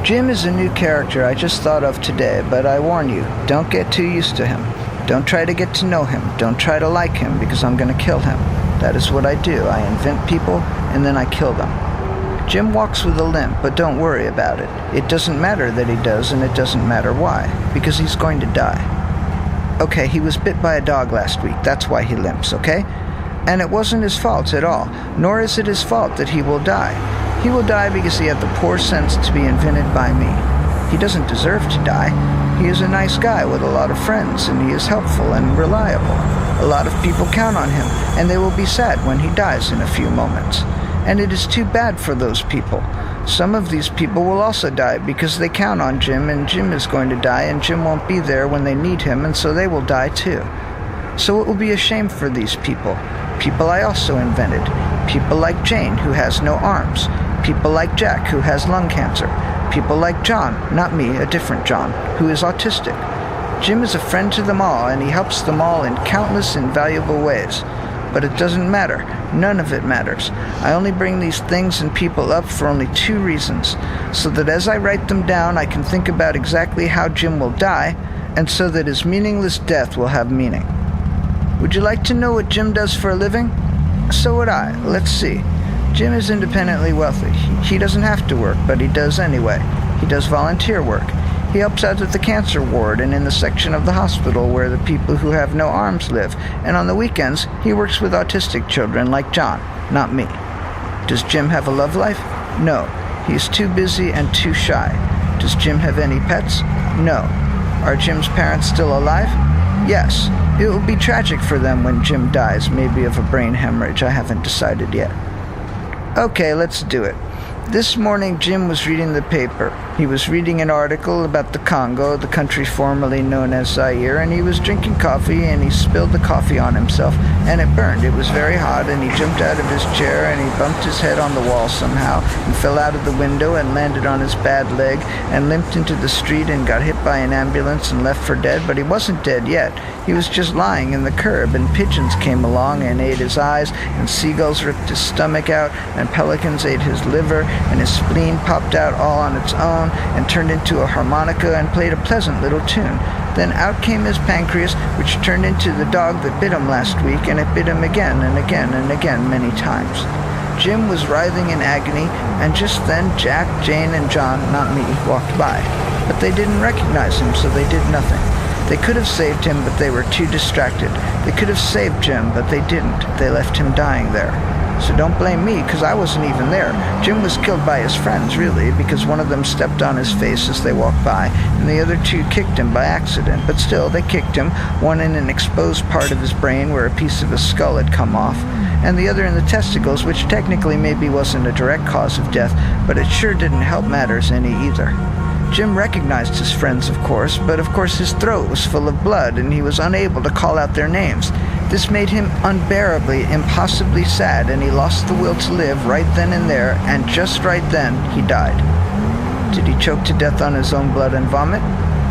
Jim is a new character I just thought of today, but I warn you, don't get too used to him. Don't try to get to know him. Don't try to like him, because I'm going to kill him. That is what I do. I invent people, and then I kill them. Jim walks with a limp, but don't worry about it. It doesn't matter that he does, and it doesn't matter why, because he's going to die. Okay, he was bit by a dog last week. That's why he limps, okay? And it wasn't his fault at all, nor is it his fault that he will die. He will die because he had the poor sense to be invented by me. He doesn't deserve to die. He is a nice guy with a lot of friends, and he is helpful and reliable. A lot of people count on him, and they will be sad when he dies in a few moments. And it is too bad for those people. Some of these people will also die because they count on Jim, and Jim is going to die, and Jim won't be there when they need him, and so they will die too. So it will be a shame for these people. People I also invented. People like Jane, who has no arms. People like Jack, who has lung cancer. People like John, not me, a different John, who is autistic. Jim is a friend to them all, and he helps them all in countless invaluable ways. But it doesn't matter. None of it matters. I only bring these things and people up for only two reasons. So that as I write them down, I can think about exactly how Jim will die, and so that his meaningless death will have meaning. Would you like to know what Jim does for a living? So would I. Let's see. Jim is independently wealthy. He doesn't have to work, but he does anyway. He does volunteer work. He helps out at the cancer ward and in the section of the hospital where the people who have no arms live. And on the weekends, he works with autistic children like John, not me. Does Jim have a love life? No. He is too busy and too shy. Does Jim have any pets? No. Are Jim's parents still alive? Yes. It will be tragic for them when Jim dies, maybe of a brain hemorrhage. I haven't decided yet. Okay, let's do it. This morning, Jim was reading the paper. He was reading an article about the Congo, the country formerly known as Zaire, and he was drinking coffee, and he spilled the coffee on himself, and it burned. It was very hot, and he jumped out of his chair, and he bumped his head on the wall somehow, and fell out of the window, and landed on his bad leg, and limped into the street, and got hit by an ambulance, and left for dead, but he wasn't dead yet. He was just lying in the curb, and pigeons came along and ate his eyes, and seagulls ripped his stomach out, and pelicans ate his liver, and his spleen popped out all on its own, and turned into a harmonica and played a pleasant little tune. Then out came his pancreas, which turned into the dog that bit him last week, and it bit him again and again and again many times. Jim was writhing in agony, and just then Jack, Jane, and John, not me, walked by. But they didn't recognize him, so they did nothing. They could have saved him, but they were too distracted. They could have saved Jim, but they didn't. They left him dying there. So don't blame me, because I wasn't even there. Jim was killed by his friends, really, because one of them stepped on his face as they walked by, and the other two kicked him by accident. But still, they kicked him, one in an exposed part of his brain where a piece of his skull had come off, and the other in the testicles, which technically maybe wasn't a direct cause of death, but it sure didn't help matters any either. Jim recognized his friends, of course, but of course his throat was full of blood, and he was unable to call out their names. This made him unbearably, impossibly sad, and he lost the will to live right then and there, and just right then he died. Did he choke to death on his own blood and vomit?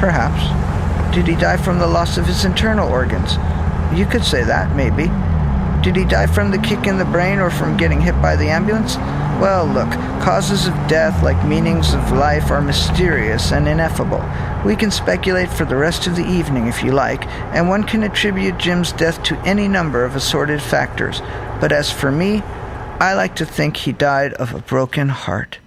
Perhaps. Did he die from the loss of his internal organs? You could say that, maybe. Did he die from the kick in the brain or from getting hit by the ambulance? Well, look, causes of death, like meanings of life, are mysterious and ineffable. We can speculate for the rest of the evening if you like, and one can attribute Jim's death to any number of assorted factors. But as for me, I like to think he died of a broken heart.